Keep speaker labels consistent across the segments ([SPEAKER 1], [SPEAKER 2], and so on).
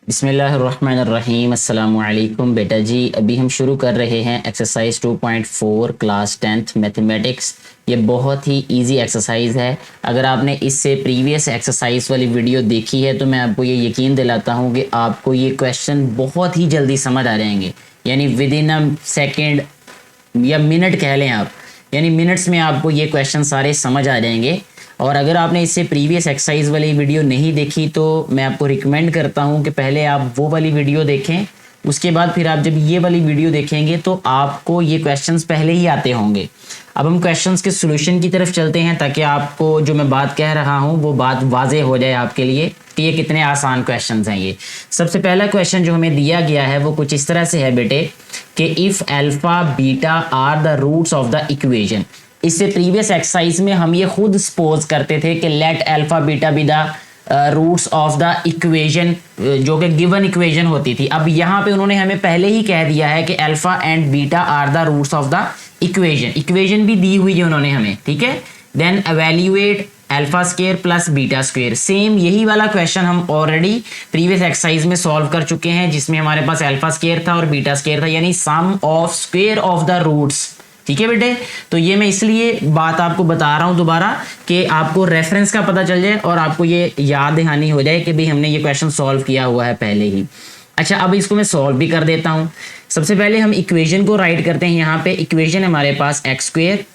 [SPEAKER 1] बिस्मिल्लाहिर्रहमानिर्रहीम। अस्सलामु अलैकुम बेटा जी। अभी हम शुरू कर रहे हैं एक्सरसाइज 2.4 क्लास 10th मैथमेटिक्स। ये बहुत ही इजी एक्सरसाइज है। अगर आपने इससे प्रीवियस एक्सरसाइज वाली वीडियो देखी है तो मैं आपको ये यकीन दिलाता हूँ कि आपको ये क्वेश्चन बहुत ही जल्दी समझ आ जाएंगे, यानी विद इन अ सेकेंड या मिनट कह लें आप, यानी मिनट्स में आपको ये क्वेश्चन सारे समझ आ जाएंगे। और अगर आपने इससे प्रीवियस एक्सरसाइज वाली वीडियो नहीं देखी तो मैं आपको रिकमेंड करता हूँ कि पहले आप वो वाली वीडियो देखें, उसके बाद फिर आप जब ये वाली वीडियो देखेंगे तो आपको ये क्वेश्चंस पहले ही आते होंगे। अब हम क्वेश्चंस के सॉल्यूशन की तरफ चलते हैं ताकि आपको जो मैं बात कह रहा हूँ वो बात वाजे हो जाए आपके लिए कि ये कितने आसान क्वेश्चंस हैं। ये सबसे पहला क्वेश्चन जो हमें दिया गया है वो कुछ इस तरह से है बेटे कि if alpha beta are the roots of the equation. इससे प्रीवियस एक्सरसाइज में हम ये खुद सपोज करते थे कि let alpha beta be the roots of the equation, जो कि गिवन इक्वेशन होती थी। अब यहाँ पे उन्होंने हमें पहले ही कह दिया है कि alpha and beta are the roots of the equation. Equation भी दी हुई है उन्होंने हमें, ठीक है। Then evaluate alpha square plus beta square. Same यही वाला क्वेश्चन हम ऑलरेडी प्रीवियस एक्सरसाइज में सॉल्व कर चुके हैं, जिसमें हमारे पास अल्फा स्क्वायर था और बीटा स्क्वायर था, यानी sum of square of the roots. ठीक है बेटे, तो ये मैं इसलिए बात आपको बता रहा हूँ दोबारा कि आपको रेफरेंस का पता चल जाए और आपको ये याद दहानी हो जाए कि भाई हमने ये क्वेश्चन सॉल्व किया हुआ है पहले ही। अच्छा, अब इसको मैं सॉल्व भी कर देता हूँ। सबसे पहले हम इक्वेशन को राइट करते हैं। यहाँ पे इक्वेशन है हमारे पास x square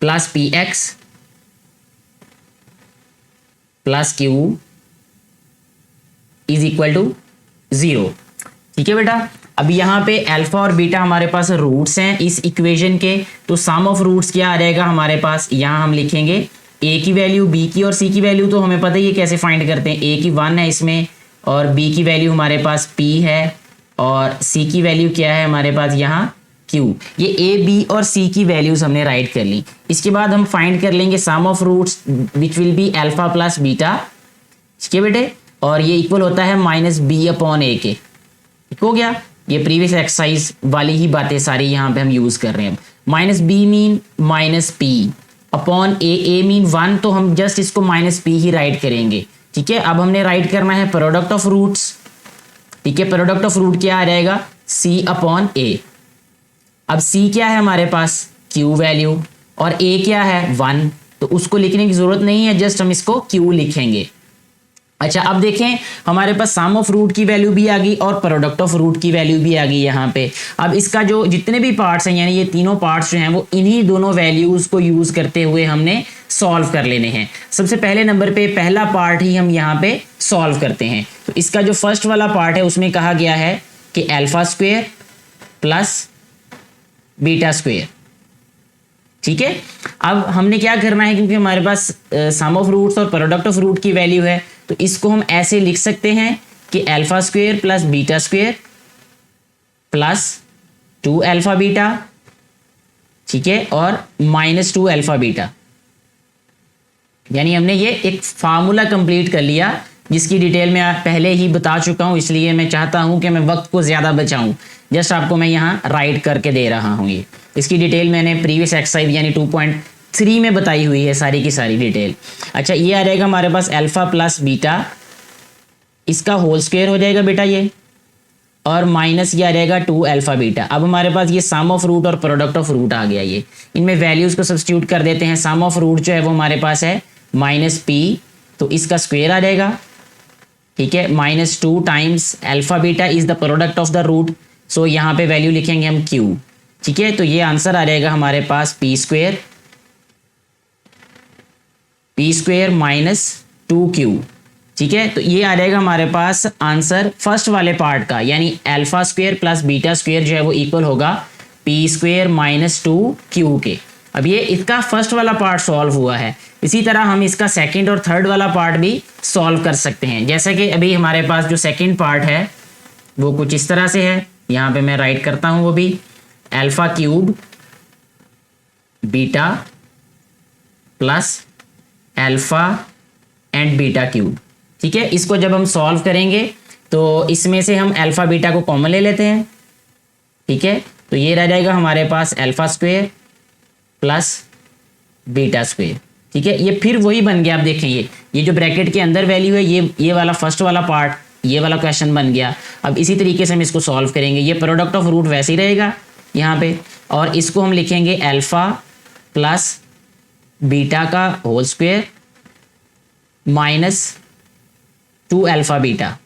[SPEAKER 1] plus p x plus q is equal to 0। ठीक है बेटा, अब यहाँ पे अल्फा और बीटा हमारे पास रूट्स हैं इस इक्वेशन के, तो सम ऑफ रूट्स क्या आ जाएगा हमारे पास। यहाँ हम लिखेंगे ए की वैल्यू, बी की और सी की वैल्यू तो हमें पता ही है कैसे फाइंड करते हैं। ए की 1 है इसमें और बी की वैल्यू हमारे पास p है और सी की वैल्यू क्या है हमारे पास यहाँ q। ये ए बी और सी की वैल्यूज हमने राइट कर ली। इसके बाद हम फाइंड कर लेंगे sum of roots which will be alpha plus beta. ठीक है बेटे, और ये इक्वल होता है -b/a के। ठीक हो गया, ये प्रीवियस एक्सरसाइज वाली ही बातें सारी यहाँ पे हम यूज कर रहे हैं। -b mean -p/a, a mean 1, तो हम जस्ट इसको -p ही राइट करेंगे। ठीक है, अब हमने राइट करना है प्रोडक्ट ऑफ रूट्स। ठीक है, प्रोडक्ट ऑफ रूट क्या आ जाएगा c/a। अब c क्या है हमारे पास q वैल्यू और a क्या है 1, तो उसको लिखने की जरूरत नहीं है, जस्ट हम इसको q लिखेंगे। अच्छा, अब देखें हमारे पास सम ऑफ रूट की वैल्यू भी आ गई और प्रोडक्ट ऑफ रूट की वैल्यू भी आ गई यहाँ पे। अब इसका जो जितने भी पार्ट्स हैं, यानी ये तीनों पार्ट्स जो हैं वो इन्हीं दोनों वैल्यूज को यूज करते हुए हमने सॉल्व कर लेने हैं। सबसे पहले नंबर पे पहला पार्ट ही हम यहाँ पे सॉल्व करते हैं। तो इसका जो फर्स्ट वाला पार्ट है उसमें कहा गया है कि alpha square plus beta square. ठीक है, अब हमने क्या करना है, क्योंकि हमारे पास सम ऑफ रूट्स और प्रोडक्ट ऑफ रूट की वैल्यू है, तो इसको हम ऐसे लिख सकते हैं कि alpha square plus beta square plus 2 alpha beta, ठीक है, और -2 अल्फा बीटा। यानी हमने ये एक फार्मूला कंप्लीट कर लिया जिसकी डिटेल में आप पहले ही बता चुका हूं, इसलिए मैं चाहता हूं कि मैं वक्त को ज़्यादा बचाऊं। जस्ट आपको मैं यहाँ राइट करके दे रहा हूँ। ये इसकी डिटेल मैंने प्रीवियस एक्सरसाइज यानी 2.3 में बताई हुई है सारी की सारी डिटेल। अच्छा, ये आ जाएगा हमारे पास अल्फा प्लस बीटा, इसका होल स्क्वायर हो जाएगा बेटा ये, और माइनस ये आ जाएगा 2 अल्फा बीटा। अब हमारे पास ये सम ऑफ रूट और प्रोडक्ट ऑफ रूट आ गया। ये इनमें वैल्यूज़ को सब्स्टिट्यूट कर देते हैं। सम ऑफ रूट जो है वो हमारे पास है -p, तो इसका स्क्वायर आ जाएगा। ठीक है, -2 times alpha beta is the product of the root, so यहाँ पे वैल्यू लिखेंगे हम q। ठीक है, तो ये आंसर आ जाएगा हमारे पास p स्क्वायर -2q। ठीक है, तो ये आ जाएगा हमारे पास आंसर फर्स्ट वाले पार्ट का, यानी alpha square plus beta square जो है वो इक्वल होगा p स्क्वायर -2q के। अब ये इसका फर्स्ट वाला पार्ट सॉल्व हुआ है। इसी तरह हम इसका सेकंड और थर्ड वाला पार्ट भी सॉल्व कर सकते हैं। जैसा कि अभी हमारे पास जो सेकंड पार्ट है वो कुछ इस तरह से है, यहाँ पे मैं राइट करता हूँ वो भी alpha cube beta plus alpha and beta cube. ठीक है, इसको जब हम सॉल्व करेंगे तो इसमें से हम अल्फा बीटा को कॉमन ले लेते हैं। ठीक है, तो ये रह जाएगा हमारे पास alpha square plus beta square. ठीक है, ये फिर वही बन गया। आप देखें ये जो ब्रैकेट के अंदर वैल्यू है, ये वाला फर्स्ट वाला पार्ट, ये वाला क्वेश्चन बन गया। अब इसी तरीके से हम इसको सॉल्व करेंगे। ये प्रोडक्ट ऑफ रूट वैसे ही रहेगा यहाँ पे, और इसको हम लिखेंगे अल्फा प्लस बीटा का whole square minus 2 alpha beta.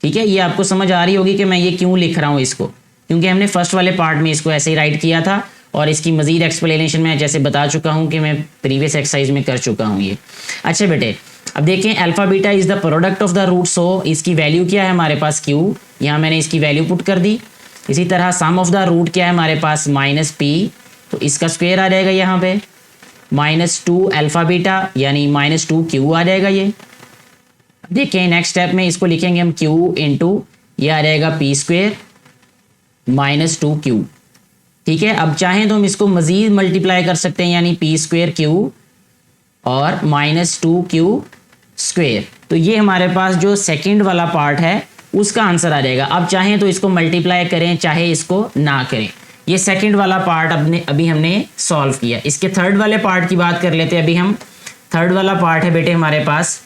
[SPEAKER 1] ठीक है, ये आपको समझ आ रही होगी कि मैं ये क्यों लिख रहा हूँ इसको, क्योंकि हमने फर्स्ट वाले पार्ट में इसको ऐसे ही राइट किया था, और इसकी मजीद एक्सप्लेनेशन मैं जैसे बता चुका हूँ कि मैं प्रीवियस एक्सरसाइज में कर चुका हूँ ये। अच्छा बेटे, अब देखें alpha beta is the product of the root, so इसकी वैल्यू क्या है हमारे पास क्यू, यहाँ मैंने इसकी वैल्यू पुट कर दी। इसी तरह सम ऑफ द रूट क्या है हमारे पास माइनस पी, तो इसका स्क्वायर आ जाएगा यहाँ पे माइनस 2 अल्फा बीटा यानी माइनस 2 क्यू आ जाएगा ये। देखें नेक्स्ट स्टेप में इसको लिखेंगे हम क्यू इंटू ये आ जाएगा पी स्क्वायर माइनस 2 क्यू। ठीक है, अब चाहें तो हम इसको मजीद मल्टीप्लाई कर सकते हैं, यानी पी स्क्वायर क्यू और माइनस 2 क्यू स्क्वायर। तो ये हमारे पास जो सेकंड वाला पार्ट है उसका आंसर आ जाएगा। अब चाहें तो इसको मल्टीप्लाई करें, चाहे इसको ना करें। ये सेकंड वाला पार्ट अभी हमने सॉल्व किया। इसके थर्ड वाले पार्ट की बात कर लेते हैं। अभी हम थर्ड वाला पार्ट है बेटे हमारे पास,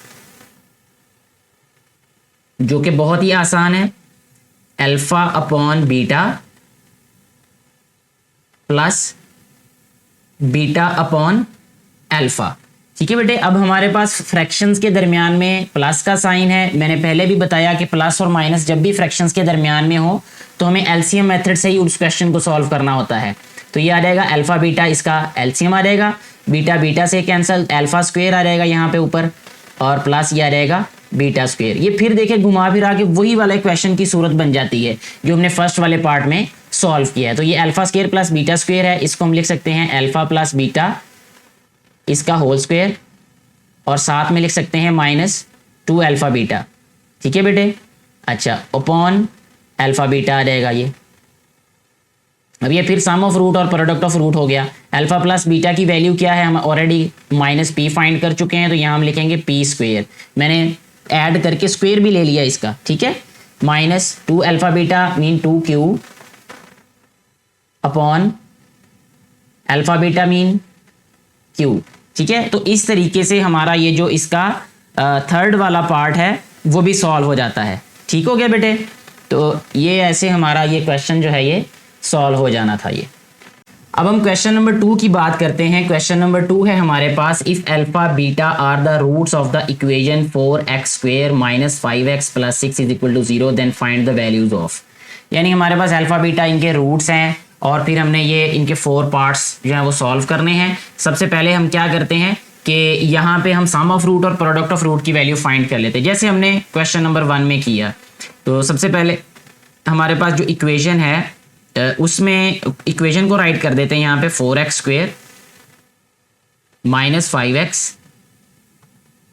[SPEAKER 1] जो कि बहुत ही आसान है, alpha upon beta plus beta upon alpha. ठीक है बेटे, अब हमारे पास फ्रैक्शंस के दरमियान में प्लस का साइन है। मैंने पहले भी बताया कि प्लस और माइनस जब भी फ्रैक्शंस के दरमियान में हो तो हमें एलसीएम मेथड से ही उस क्वेश्चन को सॉल्व करना होता है। तो ये आ जाएगा अल्फा बीटा, इसका एलसीएम आ जाएगा, बीटा बीटा से कैंसिल, अल्फा स्क्वायर आ जाएगा यहाँ पे ऊपर, और प्लस ये आ जाएगा बीटा स्क्वायर। ये फिर देखे घुमा फिरा के वही वाले क्वेश्चन की सूरत बन जाती है जो हमने फर्स्ट वाले पार्ट में सॉल्व किया है। तो ये alpha square plus beta square है, इसको हम लिख सकते हैं अल्फा प्लस बीटा इसका होल स्क्वायर, और साथ में लिख सकते हैं माइनस 2 अल्फा बीटा। ठीक है बेटे, अच्छा अपॉन अल्फा बीटा आ जाएगा ये। अब ये फिर सम ऑफ रूट और प्रोडक्ट ऑफ रूट हो गया। अल्फा प्लस बीटा की वैल्यू क्या है, हम ऑलरेडी माइनस पी फाइंड कर चुके हैं, तो यहाँ हम लिखेंगे पी स्क्वायर। मैंने ऐड करके स्क्वायर भी ले लिया इसका। ठीक है, minus 2 alpha beta mean 2 Q upon alpha beta mean Q. ठीक है, तो इस तरीके से हमारा ये जो इसका थर्ड वाला पार्ट है वो भी सॉल्व हो जाता है। ठीक हो गया बेटे, तो ये ऐसे हमारा ये क्वेश्चन जो है ये सॉल्व हो जाना था ये। अब हम क्वेश्चन नंबर 2 की बात करते हैं। क्वेश्चन नंबर 2 है हमारे पास, if alpha beta are the roots of the equation 4x square minus 5x plus 6 is equal to 0 then find the values of. यानी हमारे पास अल्फा बीटा इनके रूट्स हैं और फिर हमने ये इनके 4 पार्ट्स जो है वो सॉल्व करने हैं। सबसे पहले हम क्या करते हैं कि यहाँ पे हम सम ऑफ रूट और प्रोडक्ट ऑफ रूट की वैल्यू फाइंड कर लेते हैं, जैसे हमने क्वेश्चन नंबर 1 में किया। तो सबसे पहले हमारे पास जो इक्वेशन है उसमें इक्वेशन को राइट कर देते हैं यहाँ पे 4x square minus 5x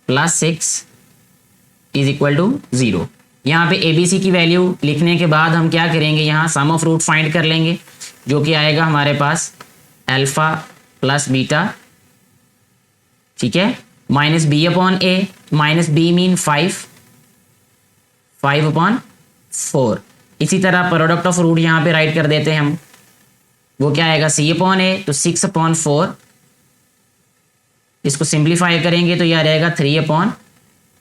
[SPEAKER 1] plus 6 is equal to 0। यहाँ पे ABC की वैल्यू लिखने के बाद हम क्या करेंगे, यहाँ सम ऑफ रूट फाइंड कर लेंगे, जो कि आएगा हमारे पास अल्फा प्लस बीटा। ठीक है, माइनस बी अपॉन ए, माइनस बी मीन 5 अपॉन 4। इसी तरह प्रोडक्ट ऑफ रूट यहाँ पे राइट कर देते हैं हम, वो क्या आएगा सी अपॉन ए, तो 6 अपॉन 4। इसको सिंप्लीफाई करेंगे तो ये आ जाएगा 3 अपॉन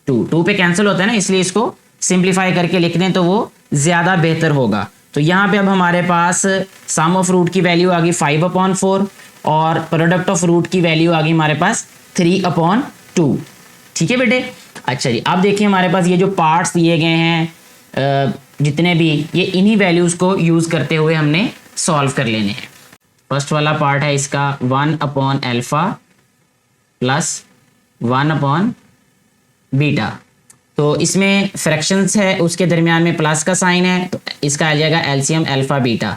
[SPEAKER 1] 2 पे कैंसिल होता है ना, इसलिए इसको सिंप्लीफाई करके लिख दें तो वो ज़्यादा बेहतर होगा। तो यहाँ पे अब हमारे पास सम ऑफ रूट की वैल्यू आ गई 5 अपॉन 4 और प्रोडक्ट ऑफ रूट की वैल्यू आ गई हमारे पास 3 अपॉन 2। ठीक है बेटे, अच्छा जी, अब देखिए हमारे पास ये जो पार्ट्स दिए गए हैं जितने भी, ये इन्हीं वैल्यूज़ को यूज़ करते हुए हमने सॉल्व कर लेने हैं। फर्स्ट वाला पार्ट है इसका 1 upon alpha plus 1 upon beta. तो इसमें फ्रैक्शंस है, उसके दरमियान में प्लस का साइन है, तो इसका आ जाएगा एलसीएम अल्फा बीटा।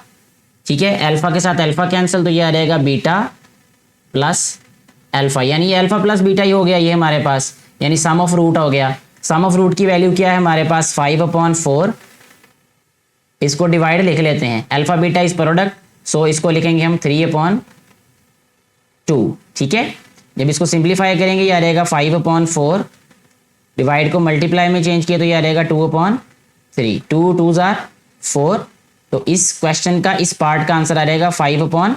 [SPEAKER 1] ठीक है, अल्फा के साथ अल्फा कैंसिल, तो ये आ जाएगा बीटा प्लस अल्फा, यानी ये अल्फा प्लस बीटा ही हो गया ये हमारे पास, यानी सम ऑफ रूट हो गया। सम ऑफ रूट की वैल्यू क्या है हमारे पास 5 अपॉन 4। इसको डिवाइड लिख लेते हैं, अल्फा बीटा इज प्रोडक्ट, सो इसको लिखेंगे हम 3 अपॉन 2। ठीक है, जब इसको सिंप्लीफाई करेंगे ये आ जाएगा 5 अपॉन 4, डिवाइड को मल्टीप्लाई में चेंज किया तो ये आ जाएगा 2 अपॉन 3, 2 2s are 4। तो इस क्वेश्चन का इस पार्ट का आंसर आ जाएगा 5 अपॉन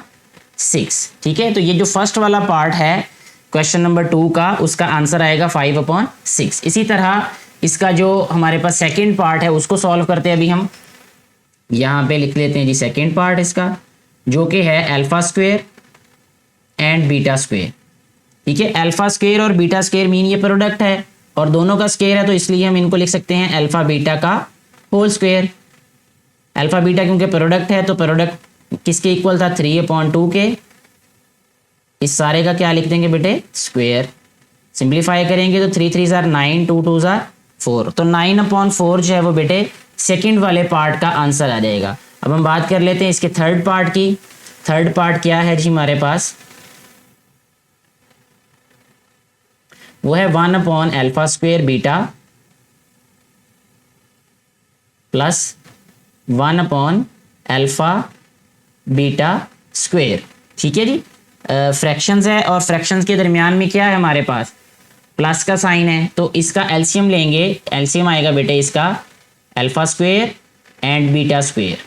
[SPEAKER 1] 6। ठीक है, तो ये जो फर्स्ट वाला पार्ट है क्वेश्चन नंबर 2 का, उसका आंसर आएगा 5/6। इसी तरह इसका जो हमारे पास सेकंड पार्ट है उसको सॉल्व करते हैं। अभी हम यहाँ पे लिख लेते हैं जी सेकंड पार्ट इसका, जो कि है alpha square and beta square. ठीक है, अल्फा स्क्वायर और बीटा स्क्वायर मीन ये प्रोडक्ट है और दोनों का स्क्वायर है, तो इसलिए हम इनको लिख सकते हैं अल्फा बीटा का होल स्क्वायर। अल्फा बीटा क्योंकि प्रोडक्ट है तो प्रोडक्ट किसके इक्वल था, 3/2 के। इस सारे का क्या लिख देंगे बेटे, स्क्वायर। सिंप्लीफाई करेंगे तो 3 3 ज़ार 9, 2 2 ज़ार 4, तो 9/4 जो है वो बेटे सेकंड वाले पार्ट का आंसर आ जाएगा। अब हम बात कर लेते हैं इसके थर्ड पार्ट की। थर्ड पार्ट क्या है जी हमारे पास, वो है 1/अल्फा स्क्वायर बीटा प्लस 1/अल्फा बीटा स्क्वायर। ठीक है जी, फ्रैक्शंस है और फ्रैक्शंस के दरमियान में क्या है हमारे पास, प्लस का साइन है, तो इसका एलसीएम लेंगे। एलसीएम आएगा बेटे इसका alpha square and beta square.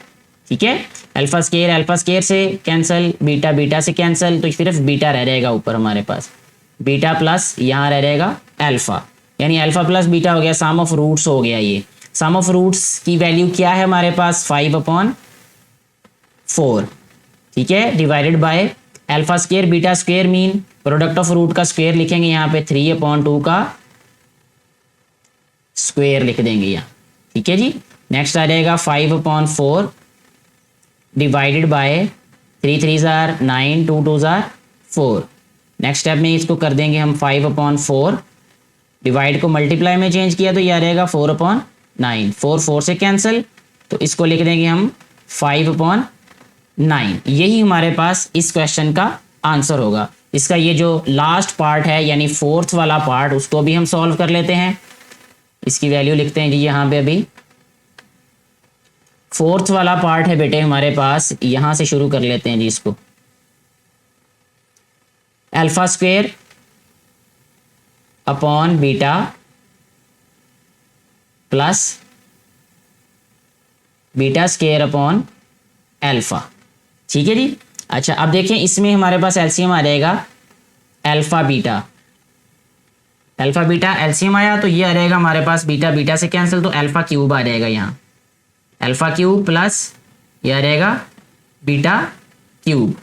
[SPEAKER 1] ठीक है, अल्फा स्क्वायर से कैंसिल, बीटा बीटा से कैंसिल, तो सिर्फ बीटा रह जाएगा ऊपर हमारे पास, बीटा प्लस यहाँ रह जाएगा अल्फा, यानी अल्फा प्लस बीटा हो गया, सम ऑफ रूट्स हो गया। ये सम ऑफ रूट्स की वैल्यू क्या है हमारे पास, 5/4। ठीक है, divided by alpha square beta square mean product of root का स्क्वायर लिखेंगे यहाँ पे, 3/2 का स्क्वायर लिख देंगे यहाँ। ठीक है जी, नेक्स्ट आ जाएगा 5/4 डिवाइडेड बाय 3 3 ज़ार 9, 2 2 ज़ार 4। नेक्स्ट स्टेप में इसको कर देंगे हम 5/4, डिवाइड को मल्टीप्लाई में चेंज किया तो यह आ जाएगा 4/9, 4 4 से कैंसिल, तो इसको लिख देंगे हम 5/9। यही हमारे पास इस क्वेश्चन का आंसर होगा। इसका ये जो लास्ट पार्ट है यानी फोर्थ वाला पार्ट, उसको भी हम सॉल्व कर लेते हैं। इसकी वैल्यू लिखते हैं जी यहाँ पे। अभी फोर्थ वाला पार्ट है बेटे हमारे पास, यहां से शुरू कर लेते हैं जी इसको। Alpha square upon beta plus beta square upon alpha. ठीक है जी, अच्छा अब देखें इसमें हमारे पास एलसीएम आ जाएगा alpha beta. Alpha beta LCM आया तो ये आ जाएगा हमारे पास, बीटा बीटा से कैंसिल, तो अल्फा क्यूब आ जाएगा यहाँ, अल्फा क्यूब प्लस ये आ जाएगा बीटा क्यूब।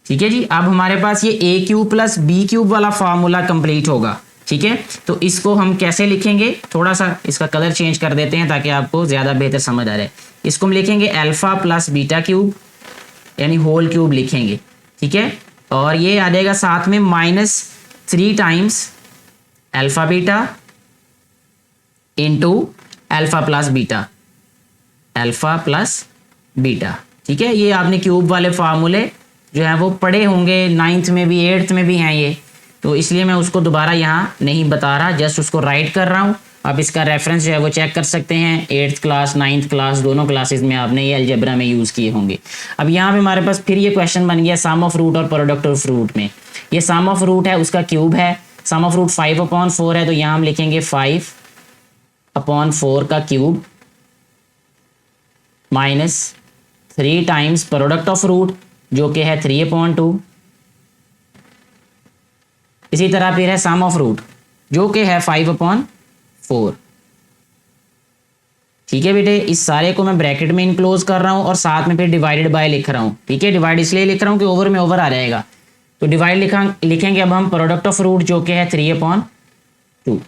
[SPEAKER 1] ठीक है जी, अब हमारे पास ये ए क्यूब प्लस बी क्यूब वाला फार्मूला कंप्लीट होगा। ठीक है, तो इसको हम कैसे लिखेंगे, थोड़ा सा इसका कलर चेंज कर देते हैं ताकि आपको ज़्यादा बेहतर समझ आ रहे। इसको हम लिखेंगे अल्फा प्लस बीटा क्यूब यानी होल क्यूब लिखेंगे। ठीक है, और ये आ जाएगा साथ में -3 times alpha beta into alpha plus beta, alpha plus beta. ठीक है, ये आपने क्यूब वाले फार्मूले जो है वो पढ़े होंगे, 9th में भी 8th में भी हैं ये, तो इसलिए मैं उसको दोबारा यहाँ नहीं बता रहा, जस्ट उसको राइट कर रहा हूँ। आप इसका रेफरेंस जो है वो चेक कर सकते हैं, 8th क्लास 9th क्लास दोनों क्लासेस में आपने ये अलजेब्रा में यूज़ किए होंगे। अब यहाँ पे हमारे पास फिर ये क्वेश्चन बन गया सम ऑफ रूट और प्रोडक्ट ऑफ रूट में। ये सम ऑफ रूट है उसका क्यूब है, सम ऑफ रूट 5/4 है, तो यहाँ हम लिखेंगे 5/4 का cube -3 times product of root जो कि है 3/2। इसी तरह फिर है सम ऑफ रूट जो कि है 5/4। ठीक है बेटे, इस सारे को मैं ब्रैकेट में इनक्लोज कर रहा हूं और साथ में फिर डिवाइडेड बाय लिख रहा हूं। ठीक है, डिवाइड इसलिए लिख रहा हूं कि ओवर में ओवर आ जाएगा, तो डिवाइड लिखेंगे अब हम प्रोडक्ट ऑफ रूट जो कि है 3/2।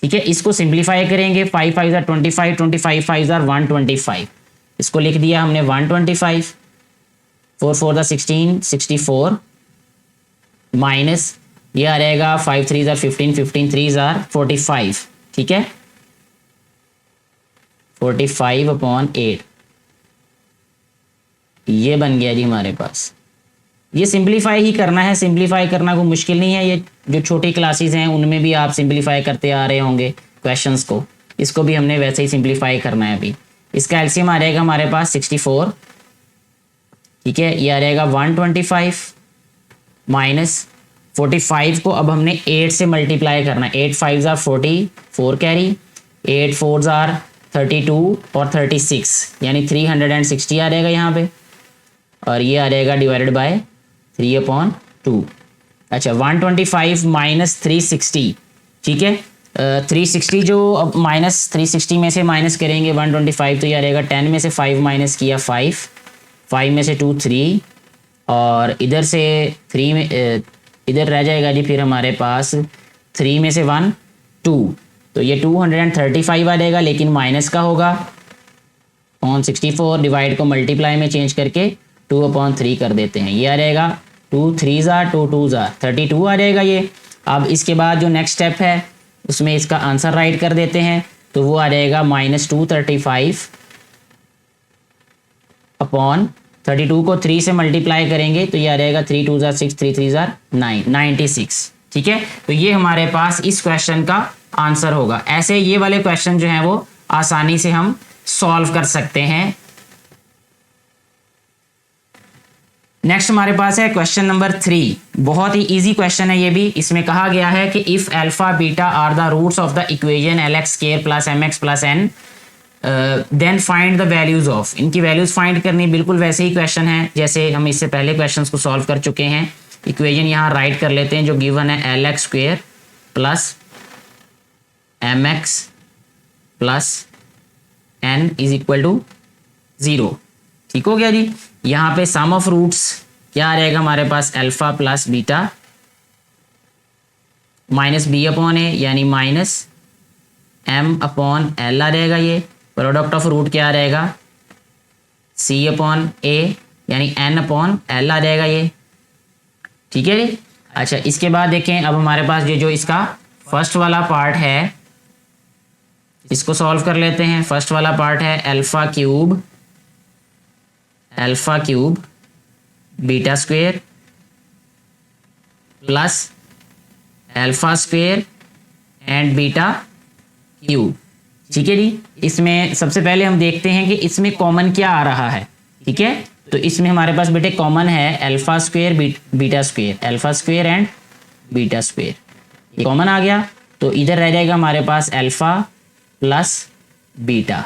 [SPEAKER 1] ठीक है, इसको सिंप्लीफाई करेंगे, 5 5 ज़ार 25, 25 5 ज़ार 125, इसको लिख दिया हमने 125, 4 4 ज़ार 16, 64 माइनस ये आ जाएगा 5 3 ज़ार 15, 15 3 ज़ार 45। ठीक है, 45/8 ये बन गया जी हमारे पास। ये सिंप्लीफाई ही करना है, सिंप्लीफाई करना कोई मुश्किल नहीं है, ये जो छोटी क्लासेस हैं उनमें भी आप सिंप्लीफाई करते आ रहे होंगे क्वेश्चंस को, इसको भी हमने वैसे ही सिंप्लीफाई करना है। अभी इसका एलसीएम आ जाएगा हमारे पास 64। ठीक है, ये आ जाएगा 125 माइनस 45 को अब हमने 8 से मल्टीप्लाई करना है, 8 5 ज़ार 44 कैरी, 8 4 ज़ार 32 और 36 यानी 360 आ जाएगा यहाँ पे, और ये आ जाएगा डिवाइडेड बाय 3/2। अच्छा 125 माइनस 360, ठीक है। 360 जो अब माइनस 360 में से माइनस करेंगे 125, तो ये रहेगा 10 में से 5 माइनस किया 5 में से 2 3, और इधर से 3 में इधर रह जाएगा जी फिर हमारे पास 3 में से 1 2, तो ये 235 आ जाएगा, लेकिन माइनस का होगा ऑन 64, डिवाइड को मल्टीप्लाई में चेंज करके 2/3 कर देते हैं। ये आ जाएगा 2 3 ज़ार 2 2 ज़ार 32 आ जाएगा ये। अब इसके बाद जो नेक्स्ट स्टेप है उसमें इसका आंसर राइट कर देते हैं, तो वो आ जाएगा -235 अपॉन 32 को 3 से मल्टीप्लाई करेंगे तो ये आ जाएगा 3 2 ज़ार 6 3 3 ज़ार 9 96, ठीक है। तो ये हमारे पास इस क्वेश्चन का आंसर होगा। ऐसे ये वाले क्वेश्चन जो हैं वो आसानी से हम सॉल्व कर सकते हैं। नेक्स्ट हमारे पास है क्वेश्चन नंबर 3, बहुत ही इजी क्वेश्चन है ये भी। इसमें कहा गया है कि if alpha beta are the roots of the equation LX square plus MX plus N then find the values of, इनकी वैल्यूज फाइंड करनी। बिल्कुल वैसे ही क्वेश्चन है जैसे हम इससे पहले क्वेश्चंस को सॉल्व कर चुके हैं। इक्वेशन यहाँ राइट कर लेते हैं जो गिवन है LX square plus MX plus N is equal to 0, ठीक हो गया जी। यहाँ पे सम ऑफ रूट्स क्या आ जाएगा हमारे पास, alpha plus beta minus b upon a यानी माइनस M अपॉन L आ जाएगा। ये प्रोडक्ट ऑफ रूट क्या आ जाएगा, C अपॉन A यानी N अपॉन L आ जाएगा ये, ठीक है जी। अच्छा इसके बाद देखें अब हमारे पास ये जो इसका फर्स्ट वाला पार्ट है इसको सॉल्व कर लेते हैं। फर्स्ट वाला पार्ट है alpha cube beta square plus alpha square and beta cube, ठीक है जी। इसमें सबसे पहले हम देखते हैं कि इसमें कॉमन क्या आ रहा है, ठीक है। तो इसमें हमारे पास बेटे कॉमन है alpha square beta square, alpha square and beta square, ये कॉमन आ गया। तो इधर रह जाएगा हमारे पास अल्फा प्लस बीटा,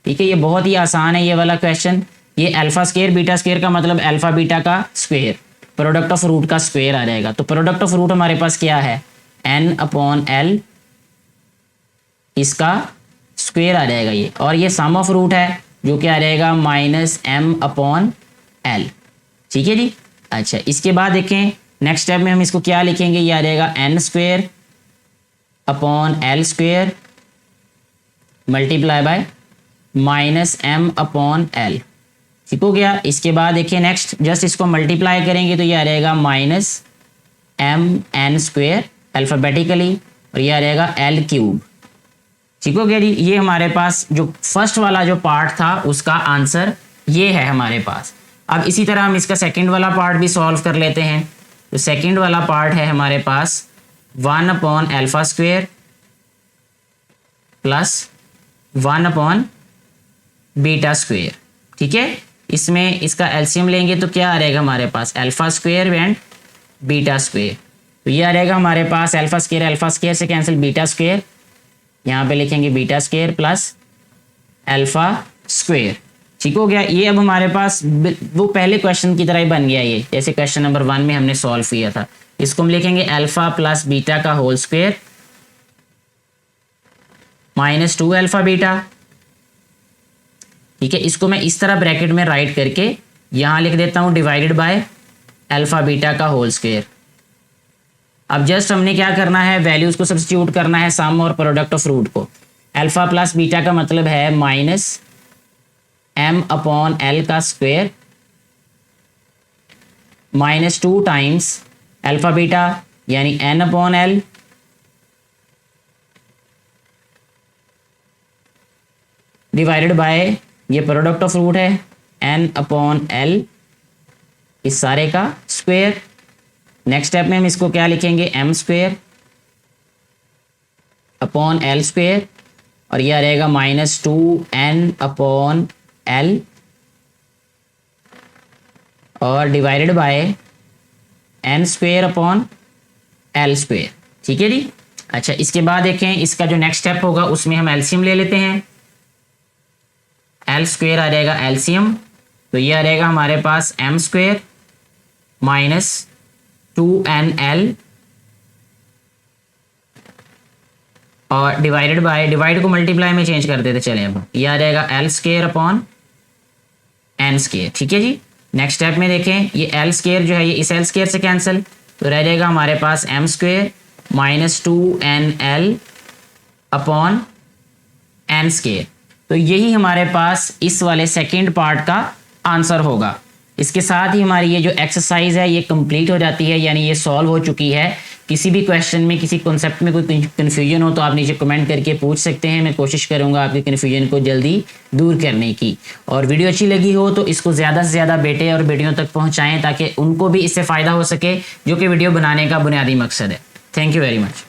[SPEAKER 1] ठीक है। ये बहुत ही आसान है ये वाला क्वेश्चन। ये अल्फा स्क्वायर बीटा स्क्वायर का मतलब अल्फा बीटा का स्क्वायर, प्रोडक्ट ऑफ रूट का स्क्वायर आ जाएगा। तो प्रोडक्ट ऑफ रूट हमारे पास क्या है, N अपॉन L, इसका स्क्वायर आ जाएगा ये, और ये सम ऑफ रूट है जो क्या आ जाएगा -M अपॉन L, ठीक है जी। अच्छा इसके बाद देखें नेक्स्ट स्टेप में हम इसको क्या लिखेंगे, ये आ जाएगा N square upon L square multiply by -M upon L, ठीक हो गया। इसके बाद देखिए नेक्स्ट जस्ट इसको मल्टीप्लाई करेंगे तो ये आ जाएगा -MN स्क्वायर अल्फ़ाबेटिकली, और ये आ जाएगा L क्यूब, ठीक हो गया जी। ये हमारे पास जो फर्स्ट वाला जो पार्ट था उसका आंसर ये है हमारे पास। अब इसी तरह हम इसका सेकंड वाला पार्ट भी सॉल्व कर लेते हैं। तो सेकंड वाला पार्ट है हमारे पास 1 upon alpha square plus 1 upon beta square, ठीक है। इसमें इसका एलसीएम लेंगे तो क्या आ जाएगा हमारे पास, alpha square and beta square. तो ये आ जाएगा हमारे पास अल्फा स्क्वायर से कैंसिल बीटा स्क्वायर, यहाँ पे लिखेंगे beta square plus alpha square, ठीक हो गया। ये अब हमारे पास वो पहले क्वेश्चन की तरह ही बन गया, ये जैसे क्वेश्चन नंबर 1 में हमने सॉल्व किया था। इसको हम लिखेंगे अल्फा प्लस बीटा का होल स्क्वायर -2 अल्फा बीटा, ठीक है। इसको मैं इस तरह ब्रैकेट में राइट करके यहाँ लिख देता हूँ डिवाइडेड बाय अल्फा बीटा का होल स्क्वायर। अब जस्ट हमने क्या करना है, वैल्यूज को सब्स्टिट्यूट करना है सम और प्रोडक्ट ऑफ रूट को। अल्फा प्लस बीटा का मतलब है -M अपॉन L का स्क्वायर -2 टाइम्स अल्फा बीटा यानी N upon L divided by ये प्रोडक्ट ऑफ रूट है N अपॉन L इस सारे का स्क्वायर। नेक्स्ट स्टेप में हम इसको क्या लिखेंगे, M square upon L square, और ये आ रहेगा -2N अपॉन L और divided bye N square upon L square, ठीक है जी। अच्छा इसके बाद देखें इसका जो नेक्स्ट स्टेप होगा उसमें हम एलसीएम ले लेते हैं। L स्क्वायर आ जाएगा एलसीएम, तो ये आ रहेगा हमारे पास M स्क्वायर माइनस 2nl और डिवाइडेड बाय, डिवाइड को मल्टीप्लाई में चेंज कर देते चले, अब ये आ जाएगा L square upon N square. ठीक है जी। नेक्स्ट स्टेप में देखें, ये एल स्केयर जो है ये इस एल स्केयर से कैंसिल, तो रह जाएगा हमारे पास M square minus 2nl upon N square. तो यही हमारे पास इस वाले सेकेंड पार्ट का आंसर होगा। इसके साथ ही हमारी ये जो एक्सरसाइज है ये कंप्लीट हो जाती है, यानी ये सॉल्व हो चुकी है। किसी भी क्वेश्चन में, किसी कॉन्सेप्ट में कोई कन्फ्यूजन हो तो आप नीचे कमेंट करके पूछ सकते हैं। मैं कोशिश करूंगा आपके कन्फ्यूजन को जल्दी दूर करने की। और वीडियो अच्छी लगी हो तो इसको ज़्यादा से ज़्यादा बेटे और बेटियों तक पहुँचाएँ ताकि उनको भी इससे फ़ायदा हो सके, जो कि वीडियो बनाने का बुनियादी मकसद है। Thank you very much.